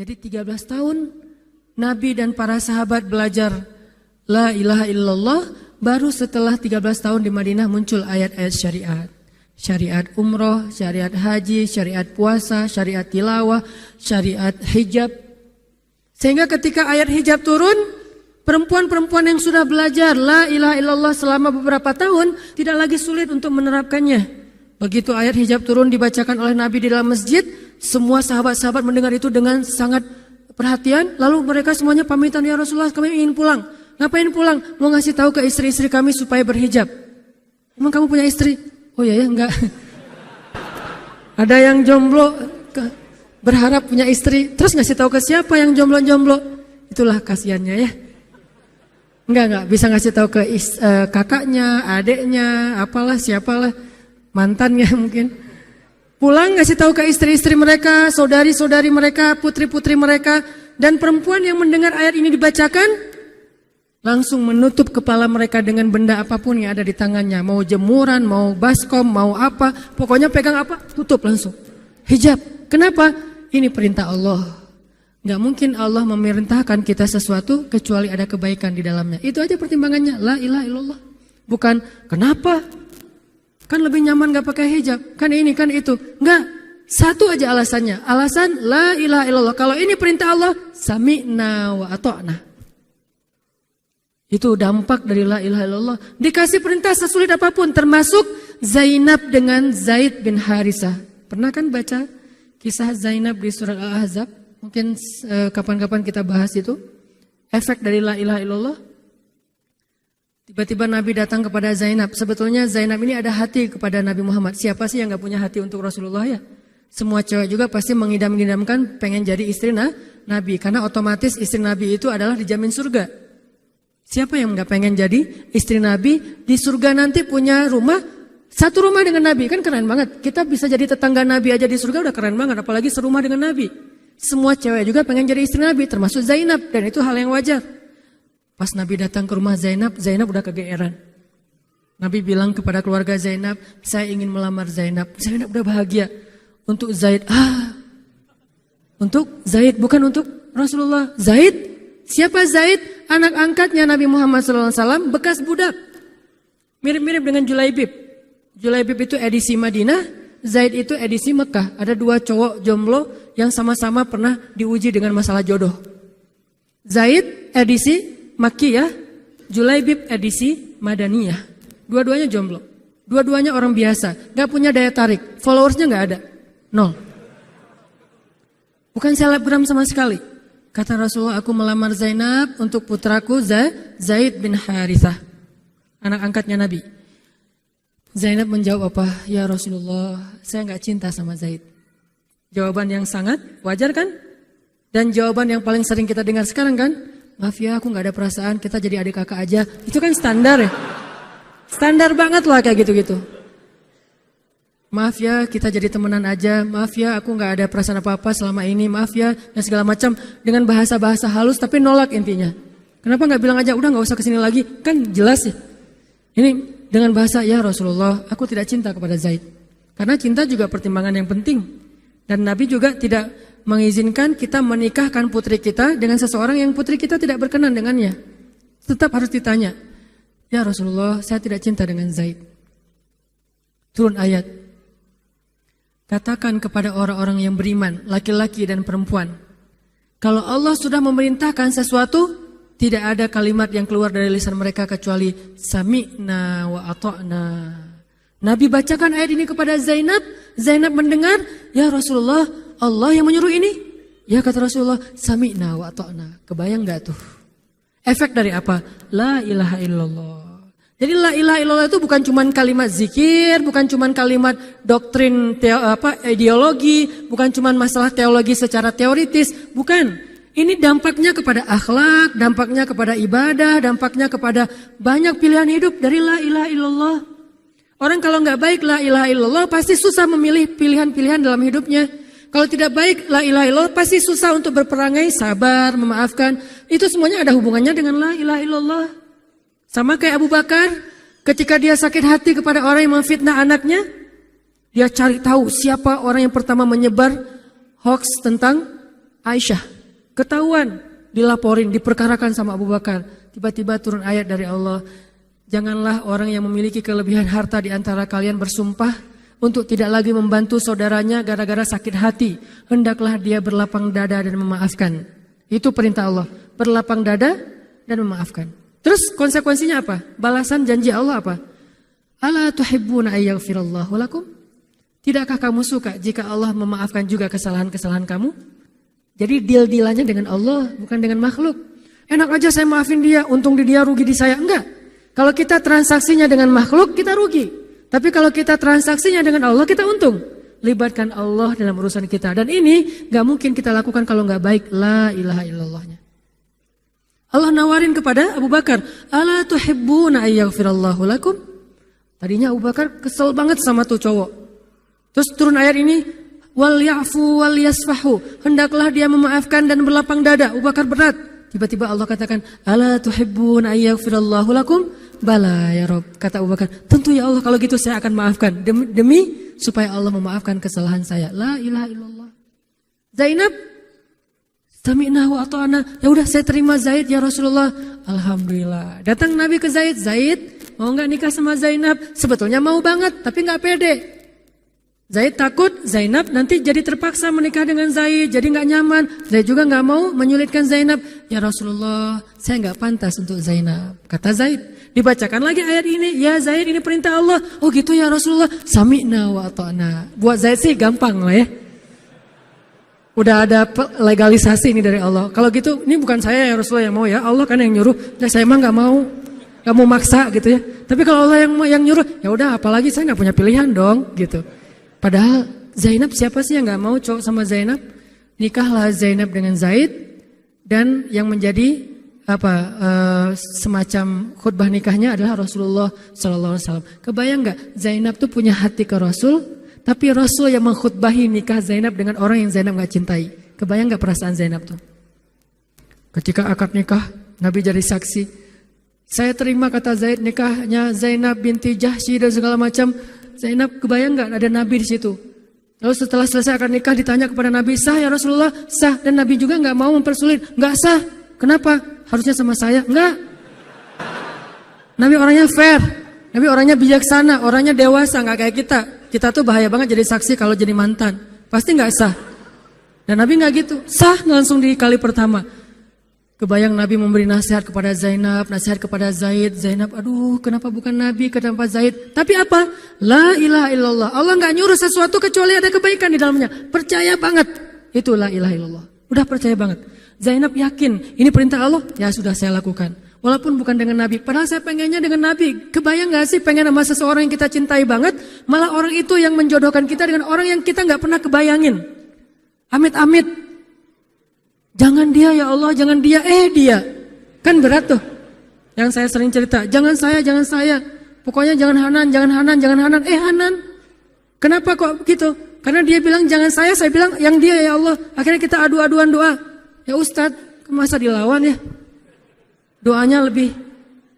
Jadi 13 tahun Nabi dan para sahabat belajar la ilaha illallah, baru setelah 13 tahun di Madinah muncul ayat-ayat syariat. Syariat umroh, syariat haji, syariat puasa, syariat tilawah, syariat hijab. Sehingga ketika ayat hijab turun, perempuan-perempuan yang sudah belajar la ilaha illallah selama beberapa tahun tidak lagi sulit untuk menerapkannya. Begitu ayat hijab turun dibacakan oleh Nabi di dalam masjid, semua sahabat-sahabat mendengar itu dengan sangat perhatian. Lalu mereka semuanya pamitan, ya Rasulullah kami ingin pulang. Ngapain pulang? Mau ngasih tahu ke istri-istri kami supaya berhijab. Emang kamu punya istri? Oh ya enggak. Ada yang jomblo berharap punya istri, terus ngasih tahu ke siapa yang jomblo-jomblo? Itulah kasihannya ya. Enggak bisa ngasih tahu ke kakaknya, adeknya, apalah siapalah, mantannya mungkin. Pulang ngasih tahu ke istri-istri mereka, saudari-saudari mereka, putri-putri mereka, dan perempuan yang mendengar ayat ini dibacakan langsung menutup kepala mereka dengan benda apapun yang ada di tangannya, mau jemuran, mau baskom, mau apa, pokoknya pegang apa, tutup langsung. Hijab. Kenapa? Ini perintah Allah. Gak mungkin Allah memerintahkan kita sesuatu kecuali ada kebaikan di dalamnya. Itu aja pertimbangannya, la ilaha illallah. Bukan kenapa? Kan lebih nyaman gak pakai hijab, kan ini, kan itu. Enggak, satu aja alasannya. Alasan la ilaha illallah. Kalau ini perintah Allah, sami'na wa ata'na. Itu dampak dari la ilaha illallah. Dikasih perintah sesulit apapun, termasuk Zainab dengan Zaid bin Harisah. Pernah kan baca kisah Zainab di surat Al-Ahzab? Mungkin kapan-kapan kita bahas itu. Efek dari la ilaha illallah. Tiba-tiba Nabi datang kepada Zainab. Sebetulnya Zainab ini ada hati kepada Nabi Muhammad. Siapa sih yang gak punya hati untuk Rasulullah ya? Semua cewek juga pasti mengidam-idamkan pengen jadi istri Nabi. Karena otomatis istri Nabi itu adalah dijamin surga. Siapa yang gak pengen jadi istri Nabi? Di surga nanti punya rumah, satu rumah dengan Nabi. Kan keren banget. Kita bisa jadi tetangga Nabi aja di surga udah keren banget. Apalagi serumah dengan Nabi. Semua cewek juga pengen jadi istri Nabi, termasuk Zainab. Dan itu hal yang wajar. Pas Nabi datang ke rumah Zainab, Zainab udah kegeeran. Nabi bilang kepada keluarga Zainab, saya ingin melamar Zainab. Zainab udah bahagia. Untuk Zaid, untuk Zaid, bukan untuk Rasulullah. Zaid? Siapa Zaid? Anak angkatnya Nabi Muhammad SAW, bekas budak. Mirip-mirip dengan Julaibib. Julaibib itu edisi Madinah, Zaid itu edisi Mekah. Ada dua cowok jomblo yang sama-sama pernah diuji dengan masalah jodoh. Zaid edisi Makkiyah, Julaibib edisi Madaniyah. Dua-duanya jomblo. Dua-duanya orang biasa, gak punya daya tarik. Followersnya gak ada, 0. Bukan selebgram sama sekali. Kata Rasulullah, aku melamar Zainab untuk putraku Zaid bin Harithah, anak angkatnya Nabi. Zainab menjawab apa? Ya Rasulullah, saya gak cinta sama Zaid. Jawaban yang sangat wajar kan? Dan jawaban yang paling sering kita dengar sekarang kan? Maaf ya, aku gak ada perasaan, kita jadi adik kakak aja. Itu kan standar ya? Standar banget lah kayak gitu-gitu. Maaf ya, kita jadi temenan aja. Maaf ya, aku gak ada perasaan apa-apa selama ini. Maaf ya, dan segala macam. Dengan bahasa-bahasa halus tapi nolak intinya. Kenapa gak bilang aja, udah gak usah kesini lagi. Kan jelas ya. Ini dengan bahasa, ya Rasulullah, aku tidak cinta kepada Zaid. Karena cinta juga pertimbangan yang penting. Dan Nabi juga tidak mengizinkan kita menikahkan putri kita dengan seseorang yang putri kita tidak berkenan dengannya. Tetap harus ditanya, ya Rasulullah, saya tidak cinta dengan Zaid. Turun ayat. Katakan kepada orang-orang yang beriman, laki-laki dan perempuan, kalau Allah sudah memerintahkan sesuatu, tidak ada kalimat yang keluar dari lisan mereka kecuali sami'na wa ata'na. Nabi bacakan ayat ini kepada Zainab. Zainab mendengar, ya Rasulullah, Allah yang menyuruh ini. Ya kata Rasulullah, sami'na wa ata'na. Kebayang gak tuh? Efek dari apa? La ilaha illallah. Jadi la ilaha illallah itu bukan cuma kalimat zikir, bukan cuma kalimat doktrin ideologi, bukan cuma masalah teologi secara teoritis, bukan. Ini dampaknya kepada akhlak, dampaknya kepada ibadah, dampaknya kepada banyak pilihan hidup dari la ilaha illallah. Orang kalau nggak baik la ilaha illallah pasti susah memilih pilihan-pilihan dalam hidupnya. Kalau tidak baik la ilaha illallah pasti susah untuk berperangai, sabar, memaafkan. Itu semuanya ada hubungannya dengan la ilaha illallah. Sama kayak Abu Bakar, ketika dia sakit hati kepada orang yang memfitnah anaknya, dia cari tahu siapa orang yang pertama menyebar hoax tentang Aisyah. Ketahuan, dilaporin, diperkarakan sama Abu Bakar. Tiba-tiba turun ayat dari Allah. Janganlah orang yang memiliki kelebihan harta di antara kalian bersumpah untuk tidak lagi membantu saudaranya gara-gara sakit hati. Hendaklah dia berlapang dada dan memaafkan. Itu perintah Allah. Berlapang dada dan memaafkan. Terus konsekuensinya apa? Balasan janji Allah apa? Ala tuhibbuna ayyaghfirallahu lakum? Tidakkah kamu suka jika Allah memaafkan juga kesalahan-kesalahan kamu? Jadi deal-dealannya dengan Allah, bukan dengan makhluk. Enak aja saya maafin dia, untung di dia, rugi di saya. Enggak. Kalau kita transaksinya dengan makhluk, kita rugi. Tapi kalau kita transaksinya dengan Allah, kita untung. Libatkan Allah dalam urusan kita. Dan ini gak mungkin kita lakukan kalau gak baik. La ilaha illallahnya. Allah nawarin kepada Abu Bakar. Ala tuhibbuna ayyaghfirallahu lakum? Tadinya Abu Bakar kesel banget sama tuh cowok. Terus turun ayat ini. Wal ya'fu wal yasfahu. Hendaklah dia memaafkan dan berlapang dada. Abu Bakar berat. Tiba-tiba Allah katakan, ala tuhibbuna ayyaghfirallahu lakum? Bala ya Rob. Kata Abu Bakar, tentu ya Allah kalau gitu saya akan maafkan. Demi supaya Allah memaafkan kesalahan saya. La ilaha illallah. Zainab, sami'na wa ata'na. Ya udah saya terima Zaid ya Rasulullah. Alhamdulillah. Datang Nabi ke Zaid. Zaid, mau gak nikah sama Zainab? Sebetulnya mau banget, tapi gak pede. Zaid takut Zainab nanti jadi terpaksa menikah dengan Zaid, jadi gak nyaman. Zaid juga gak mau menyulitkan Zainab. Ya Rasulullah, saya gak pantas untuk Zainab. Kata Zaid, dibacakan lagi ayat ini. Ya Zaid, ini perintah Allah. Oh gitu ya Rasulullah. Sami'na wa ata'na. Buat Zaid sih gampang lah ya. Udah ada legalisasi ini dari Allah. Kalau gitu, ini bukan saya ya Rasulullah yang mau ya. Allah kan yang nyuruh. Ya saya emang gak mau maksa gitu ya. Tapi kalau Allah yang nyuruh, ya udah apalagi saya gak punya pilihan dong gitu. Padahal Zainab siapa sih yang gak mau cowok sama Zainab? Nikahlah Zainab dengan Zaid. Dan yang menjadi semacam khutbah nikahnya adalah Rasulullah SAW. Kebayang gak Zainab tuh punya hati ke Rasul, tapi Rasul yang mengkhutbahi nikah Zainab dengan orang yang Zainab gak cintai. Kebayang gak perasaan Zainab tuh? Ketika akad nikah, Nabi jadi saksi. Saya terima kata Zaid nikahnya Zainab binti Jahsy dan segala macam. Zainab kebayang gak ada Nabi di situ? Lalu setelah selesai akad nikah ditanya kepada Nabi, sah ya Rasulullah? Sah. Dan Nabi juga gak mau mempersulit. Gak sah. Kenapa? Harusnya sama saya. Enggak. Nabi orangnya fair. Nabi orangnya bijaksana. Orangnya dewasa. Gak kayak kita. Kita tuh bahaya banget jadi saksi kalau jadi mantan. Pasti gak sah. Dan Nabi gak gitu. Sah langsung di kali pertama. Kebayang Nabi memberi nasihat kepada Zainab, nasihat kepada Zaid. Zainab, aduh kenapa bukan Nabi, kenapa Zaid? Tapi apa? La ilaha illallah. Allah gak nyuruh sesuatu kecuali ada kebaikan di dalamnya. Percaya banget. Itu la ilaha illallah. Udah percaya banget. Zainab yakin, ini perintah Allah, ya sudah saya lakukan. Walaupun bukan dengan Nabi. Padahal saya pengennya dengan Nabi. Kebayang gak sih pengen sama seseorang yang kita cintai banget, malah orang itu yang menjodohkan kita dengan orang yang kita gak pernah kebayangin. Amit-amit. Jangan dia ya Allah, jangan dia, dia. Kan berat tuh. Yang saya sering cerita, jangan saya. Pokoknya jangan Hanan. Hanan. Kenapa kok begitu? Karena dia bilang jangan saya bilang yang dia ya Allah. Akhirnya kita adu-aduan doa. Ya Ustadz, masa dilawan ya? Doanya lebih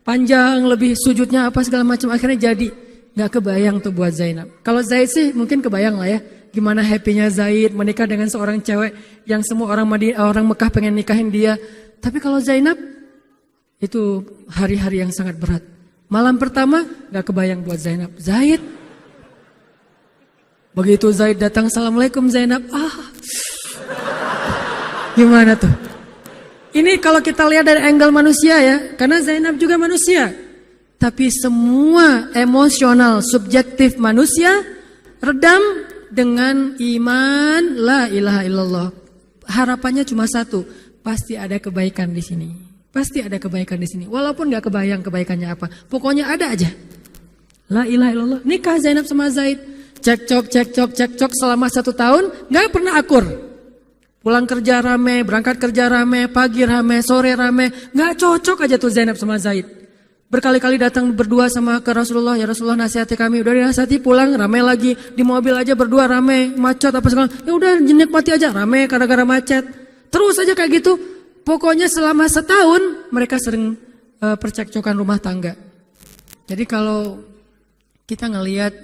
panjang, lebih sujudnya apa segala macam. Akhirnya jadi. Gak kebayang tuh buat Zainab. Kalau Zaid sih mungkin kebayang lah ya. Gimana happy-nya Zaid menikah dengan seorang cewek yang semua orang Mekah pengen nikahin dia. Tapi kalau Zainab, itu hari-hari yang sangat berat. Malam pertama gak kebayang buat Zainab. Zaid. Begitu Zaid datang, Assalamualaikum Zainab. Gimana tuh? Ini kalau kita lihat dari angle manusia ya. Karena Zainab juga manusia. Tapi semua emosional, subjektif manusia redam dengan iman la ilaha illallah. Harapannya cuma satu, pasti ada kebaikan di sini. Pasti ada kebaikan di sini. Walaupun gak kebayang kebaikannya apa, pokoknya ada aja. La ilaha illallah. Nikah Zainab sama Zaid, cekcok selama 1 tahun, gak pernah akur. Pulang kerja rame, berangkat kerja rame, pagi rame, sore rame, gak cocok aja tuh Zainab sama Zaid. Berkali-kali datang berdua sama ke Rasulullah, ya Rasulullah nasihati kami, udah dinasihati pulang rame lagi, di mobil aja berdua rame, macet apa segala, ya udah nikmati aja rame gara-gara macet, terus aja kayak gitu. Pokoknya selama 1 tahun mereka sering percekcokan rumah tangga. Jadi kalau kita ngelihat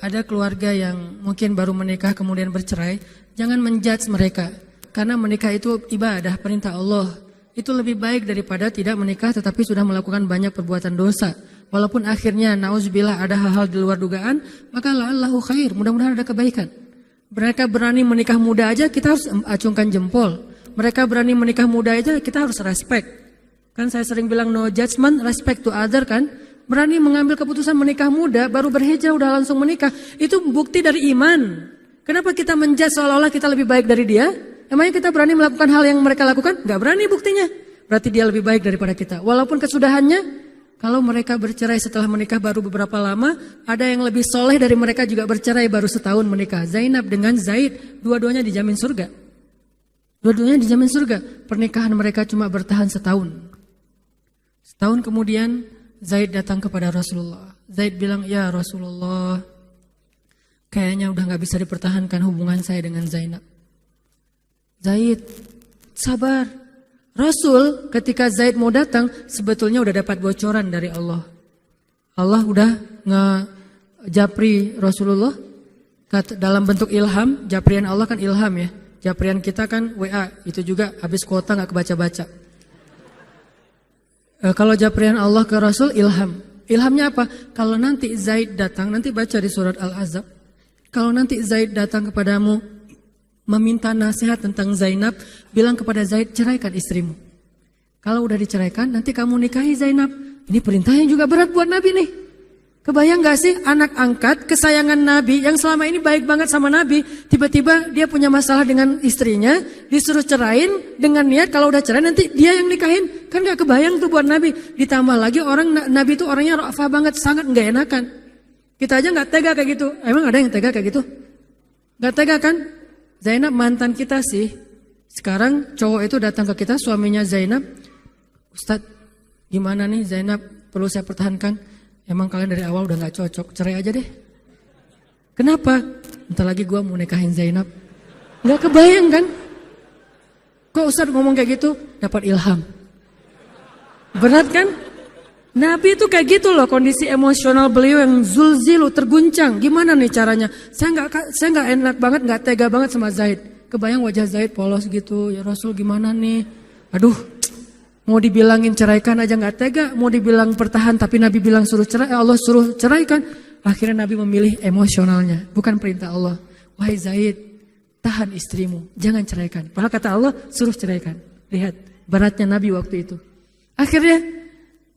ada keluarga yang mungkin baru menikah kemudian bercerai, jangan menjudge mereka. Karena menikah itu ibadah, perintah Allah. Itu lebih baik daripada tidak menikah tetapi sudah melakukan banyak perbuatan dosa. Walaupun akhirnya nauzubillah ada hal-hal di luar dugaan, maka la'allahu khair, mudah-mudahan ada kebaikan. Mereka berani menikah muda aja kita harus acungkan jempol. Mereka berani menikah muda aja kita harus respect. Kan saya sering bilang no judgment, respect to other kan. Berani mengambil keputusan menikah muda, baru berhijrah udah langsung menikah. Itu bukti dari iman. Kenapa kita menjudge seolah-olah kita lebih baik dari dia? Emangnya kita berani melakukan hal yang mereka lakukan? Gak berani buktinya. Berarti dia lebih baik daripada kita. Walaupun kesudahannya, kalau mereka bercerai setelah menikah baru beberapa lama, ada yang lebih soleh dari mereka juga bercerai baru setahun menikah. Zainab dengan Zaid, dua-duanya dijamin surga. Dua-duanya dijamin surga. Pernikahan mereka cuma bertahan setahun. Setahun kemudian, Zaid datang kepada Rasulullah. Zaid bilang, ya Rasulullah, kayaknya udah gak bisa dipertahankan hubungan saya dengan Zainab. Zaid, sabar. Rasul ketika Zaid mau datang, sebetulnya udah dapat bocoran dari Allah. Allah udah ngejapri Rasulullah dalam bentuk ilham. Japrian Allah kan ilham ya. Japrian kita kan WA, itu juga habis kuota gak kebaca-baca. Kalau japrian Allah ke Rasul ilham. Ilhamnya apa? Kalau nanti Zaid datang, nanti baca di surat Al-Ahzab. Kalau nanti Zaid datang kepadamu meminta nasihat tentang Zainab, bilang kepada Zaid, ceraikan istrimu. Kalau udah diceraikan, nanti kamu nikahi Zainab. Ini perintahnya juga berat buat Nabi nih. Kebayang gak sih anak angkat kesayangan Nabi yang selama ini baik banget sama Nabi, tiba-tiba dia punya masalah dengan istrinya, disuruh cerain dengan niat kalau udah cerai nanti dia yang nikahin. Kan gak kebayang tuh buat Nabi. Ditambah lagi Nabi itu orangnya ra'afah banget, sangat gak enakan. Kita aja gak tega kayak gitu. Emang ada yang tega kayak gitu? Gak tega kan? Zainab mantan kita sih. Sekarang cowok itu datang ke kita, suaminya Zainab. Ustadz, gimana nih Zainab, perlu saya pertahankan? Emang kalian dari awal udah gak cocok, cerai aja deh. Kenapa? Bentar lagi gue mau nikahin Zainab. Gak kebayang kan? Kok Ustadz ngomong kayak gitu? Dapat ilham. Berat kan? Nabi itu kayak gitu loh, kondisi emosional beliau yang zulzilu, terguncang. Gimana nih caranya? Saya nggak enak banget, nggak tega banget sama Zaid. Kebayang wajah Zaid polos gitu. Ya Rasul gimana nih? Aduh, mau dibilangin ceraikan aja nggak tega. Mau dibilang pertahan tapi Nabi bilang suruh cerai, Allah suruh ceraikan. Akhirnya Nabi memilih emosionalnya, bukan perintah Allah. Wahai Zaid, tahan istrimu, jangan ceraikan. Padahal kata Allah suruh ceraikan. Lihat beratnya Nabi waktu itu. Akhirnya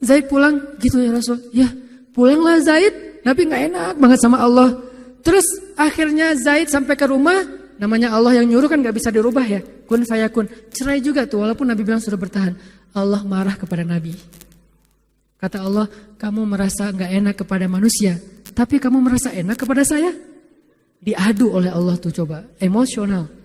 Zaid pulang, gitu ya Rasul. Ya pulanglah Zaid, Nabi gak enak banget sama Allah. Terus akhirnya Zaid sampai ke rumah, namanya Allah yang nyuruh kan gak bisa dirubah ya. Kun fayakun, cerai juga tuh walaupun Nabi bilang sudah bertahan. Allah marah kepada Nabi. Kata Allah, kamu merasa gak enak kepada manusia, tapi kamu merasa enak kepada saya. Diadu oleh Allah tuh coba, emosional.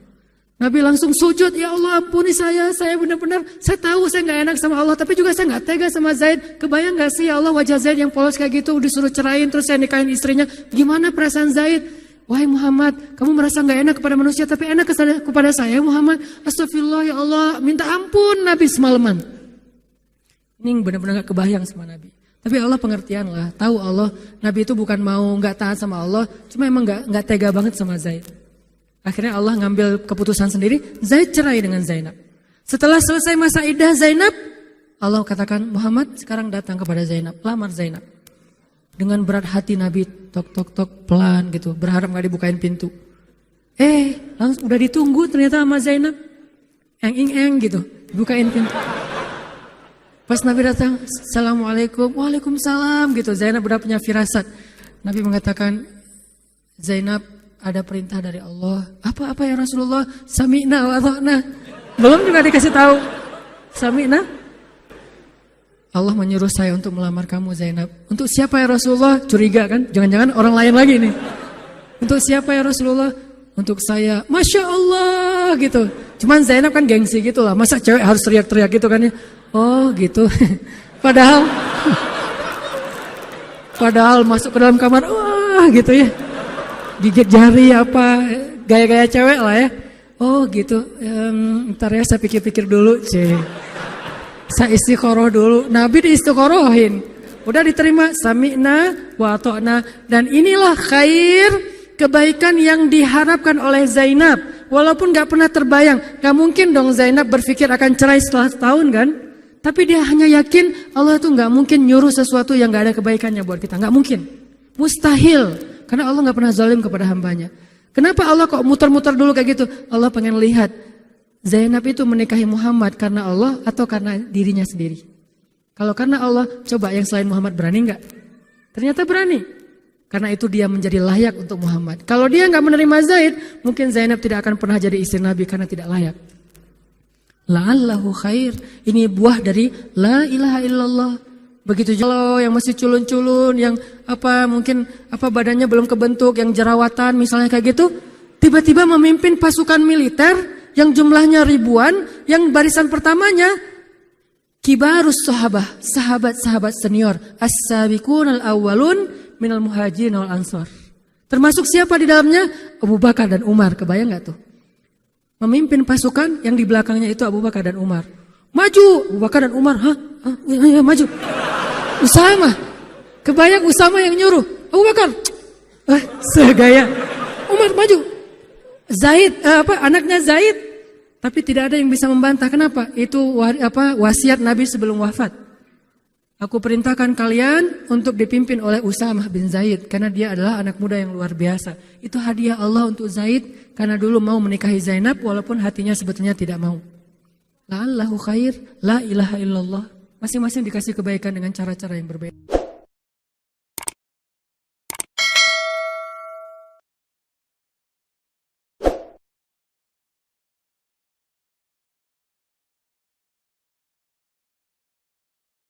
Nabi langsung sujud, ya Allah ampuni saya benar-benar, saya tahu saya gak enak sama Allah, tapi juga saya gak tega sama Zaid. Kebayang gak sih ya Allah wajah Zaid yang polos kayak gitu, disuruh cerain terus saya nikahin istrinya. Gimana perasaan Zaid? Wahai Muhammad, kamu merasa gak enak kepada manusia, tapi enak kepada saya Muhammad. Astagfirullah ya Allah, minta ampun Nabi semalaman. Ini benar-benar gak kebayang sama Nabi. Tapi Allah pengertian lah, tahu Allah, Nabi itu bukan mau gak taat sama Allah, cuma emang gak tega banget sama Zaid. Akhirnya Allah ngambil keputusan sendiri, Zaid cerai dengan Zainab. Setelah selesai masa iddah Zainab, Allah katakan, Muhammad sekarang datang kepada Zainab, lamar Zainab. Dengan berat hati Nabi, tok pelan gitu, berharap gak dibukain pintu. Langsung udah ditunggu ternyata sama Zainab. Eng gitu, bukain pintu. Pas Nabi datang, Assalamualaikum, Waalaikumsalam gitu. Zainab udah punya firasat. Nabi mengatakan, Zainab, ada perintah dari Allah. Apa ya Rasulullah? Sami'na wa ata'na. Belum juga dikasih tahu. Sami'na. Allah menyuruh saya untuk melamar kamu Zainab. Untuk siapa ya Rasulullah? Curiga kan? Jangan-jangan orang lain lagi nih. Untuk siapa ya Rasulullah? Untuk saya. Masya Allah gitu. Cuman Zainab kan gengsi gitu lah. Masa cewek harus teriak-teriak gitu kan ya? Oh gitu. Padahal masuk ke dalam kamar. Wah gitu ya. Gigit jari apa, gaya-gaya cewek lah ya. Oh gitu, ntar ya saya pikir-pikir dulu. Saya istiqoroh dulu, Nabi diistiqorohin. Udah diterima, sami'na wa ata'na. Dan inilah khair, kebaikan yang diharapkan oleh Zainab. walaupun gak pernah terbayang. Gak mungkin dong Zainab berpikir akan cerai setelah setahun kan. Tapi dia hanya yakin Allah tuh gak mungkin nyuruh sesuatu yang gak ada kebaikannya buat kita. Gak mungkin. Mustahil. Karena Allah gak pernah zalim kepada hambanya. Kenapa Allah kok muter-muter dulu kayak gitu? Allah pengen lihat Zainab itu menikahi Muhammad karena Allah atau karena dirinya sendiri. Kalau karena Allah, coba yang selain Muhammad berani gak? Ternyata berani. Karena itu dia menjadi layak untuk Muhammad. Kalau dia nggak menerima Zaid, mungkin Zainab tidak akan pernah jadi istri Nabi karena tidak layak. La'allahu khair. Ini buah dari la ilaha illallah. Begitu juga yang masih culun-culun, yang mungkin badannya belum kebentuk, yang jerawatan misalnya kayak gitu, tiba-tiba memimpin pasukan militer yang jumlahnya ribuan, yang barisan pertamanya kibarus sahabah, sahabat-sahabat senior, as-sabiqun al-awwalun minal muhajirin wal ansor. Termasuk siapa di dalamnya? Abu Bakar dan Umar. Kebayang gak tuh? Memimpin pasukan yang di belakangnya itu Abu Bakar dan Umar. Maju! Abu Bakar dan Umar. Ya, maju. Usama. Kebayang Usama yang nyuruh. Abu Bakar. Segaya. Umar maju. Zaid, anaknya Zaid. Tapi tidak ada yang bisa membantah. Kenapa? Itu wasiat Nabi sebelum wafat. Aku perintahkan kalian untuk dipimpin oleh Usamah bin Zaid. Karena dia adalah anak muda yang luar biasa. Itu hadiah Allah untuk Zaid. Karena dulu mau menikahi Zainab walaupun hatinya sebetulnya tidak mau. La'allahu khair, la ilaha illallah. Masing-masing dikasih kebaikan dengan cara-cara yang berbeda.